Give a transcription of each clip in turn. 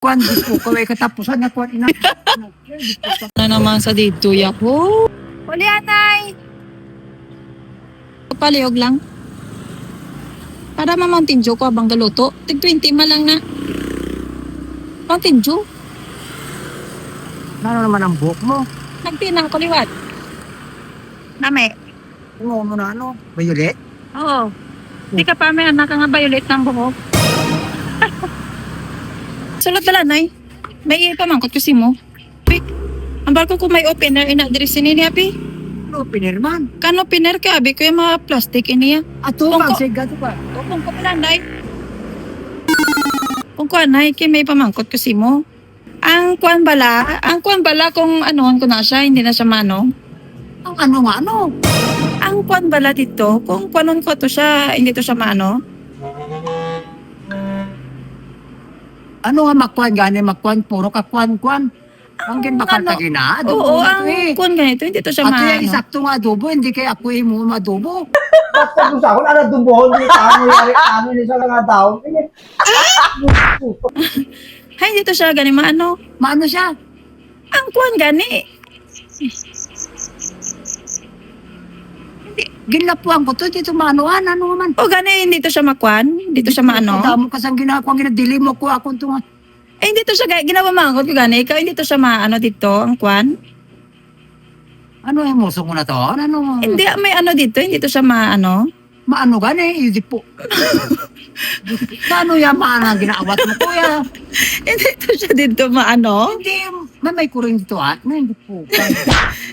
Kwan, di po kaway katapusan na kwan ina. Na naman sa dito yako. Uli anay. Palihog lang. Para ma Mountain Dew ko abang galuto. Tig 20 ma lang na. Mountain Dew. Ano naman ang buhok mo? Nagtinang ko liwat. Name. Ano mo na ano? Violet? Oo. Di ka pa may anak nga violet ng buhok. Sulat bala nay. May pamangkot ko si mo. Pi. Ang barko ko may opener ina-address ni Api. Ano, pinirman? Kano piner ka abi ko yung mga plastic iniya. Ato Kung kang ko- sigato pa. Kung ko pilanday. Kung kuan nay kay may pamangkot ko si mo. Ang kuan bala kung anuhan ko na siya, hindi na siya manong. Ang ano nga ano? Ang kuan bala dito, kung kuanon ko to siya, hindi to siya maano. Ano nga makwan gani makwan puro ka kwan. Ang ginbakal ano? ka gina. Oo, ang kuan ganito, hindi to siya Ato yung maano. isakto nga adobo, hindi kay ako mo madobo. Basta kung sa akin, ano dumbuhon ni kami, yari kami ni sa nga daw. Hay, hindi to siya gani maano. Maano siya? Ang kuan gani. Ginlapuan ko to, dito maanuan, ano man. O gani, hindi to siya makuan, hindi to siya maano. Damo kasang ginagawa, ginadili mo ko akong tunga. Eh, hindi to siya ginawa mangkot ko gani. Ikaw, hindi to siya maano dito, ang kuan. Ano yung muso ko na to? Ano? Hindi, may ano dito, hindi to siya maano. Maano gani, hindi po. Paano yan maano ang ginaawat mo kuya? Hindi to siya dito maano. Hindi, may kuring dito at hindi po.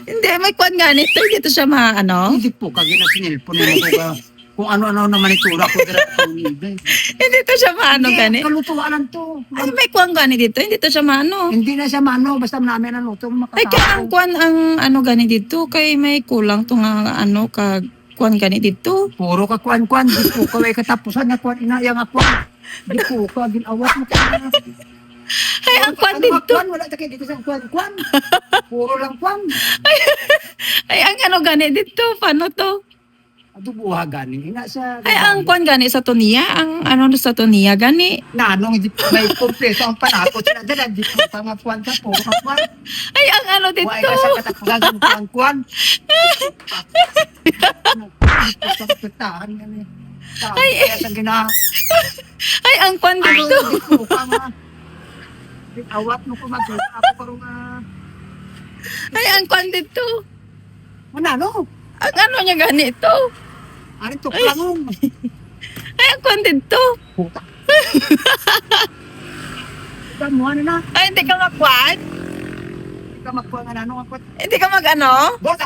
Hindi, may kuan gani. Ito, hindi to siya maano. Hindi po, kag ginasinilpon mo ko ka. Kung ano-ano naman itura ko dira ko. Hindi to siya maano gani. Kalutuan lang to. Ay, may kuan gani dito, hindi to siya maano. Hindi na siya mano, basta namin ang luto Ay, kaya ang makatao. kuan ang ano gani dito, kay may kulang to nga ano, kag kuan gani dito. Puro ka kwan-kwan, di po kaway katapusan na kwan, inayang ako. Di po ka, ginawat mo ka. Ay, ang kuan Ano dito. kwan, wala tayo dito sa kwan-kwan. Puro lang kwan. Ay, ang ano gani dito, paano to? Adubuha gani, ina sa... Ay, ang kuan gani sa Tonia, ang ano sa Tonia gani. Nanong, hindi po may kompleto ang panakot. Sinadala, di po tanga kwan ka, puro ka kwan. Ay, ang ano dito. Huwag ka sa katapusan ng kwan-kwan. Hindi po sa pitahan yan eh. Ay, kaya sa gina... Ay, ang kuan Ano, dito. di po ka nga. Awat mo ko mag-gula. Ako parang... Ay, ang kuan dito. Manano? Ang ano niya gani ito. Ano ito klangong? Ay, ang kuan dito. Puta. Ikaw ano na? Ay, hindi ka makuan. Ikaw magkuha nga nanong ako. Hindi ka mag ano. Bota!